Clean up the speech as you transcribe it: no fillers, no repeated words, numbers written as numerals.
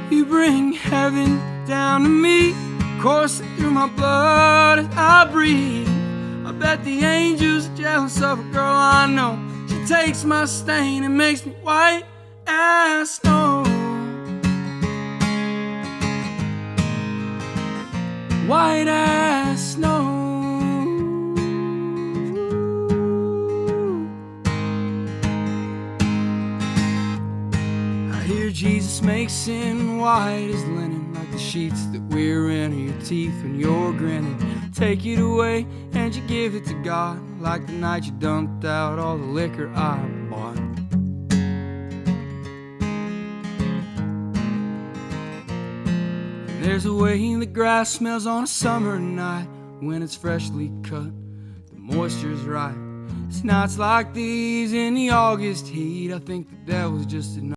You bring heaven down to me, coursing through my blood as I breathe. I bet the angels are jealous of a girl I know. She takes my stain and makes me white as snow. White as snow. I hear Jesus makes sin white as linen, like the sheets that we're in, or your teeth when you're grinning. Take it away and you give it to God, like the night you dumped out all the liquor I bought. There's a way the grass smells on a summer night when it's freshly cut, the moisture's right. It's nights like these in the August heat, I think the devil's just enough.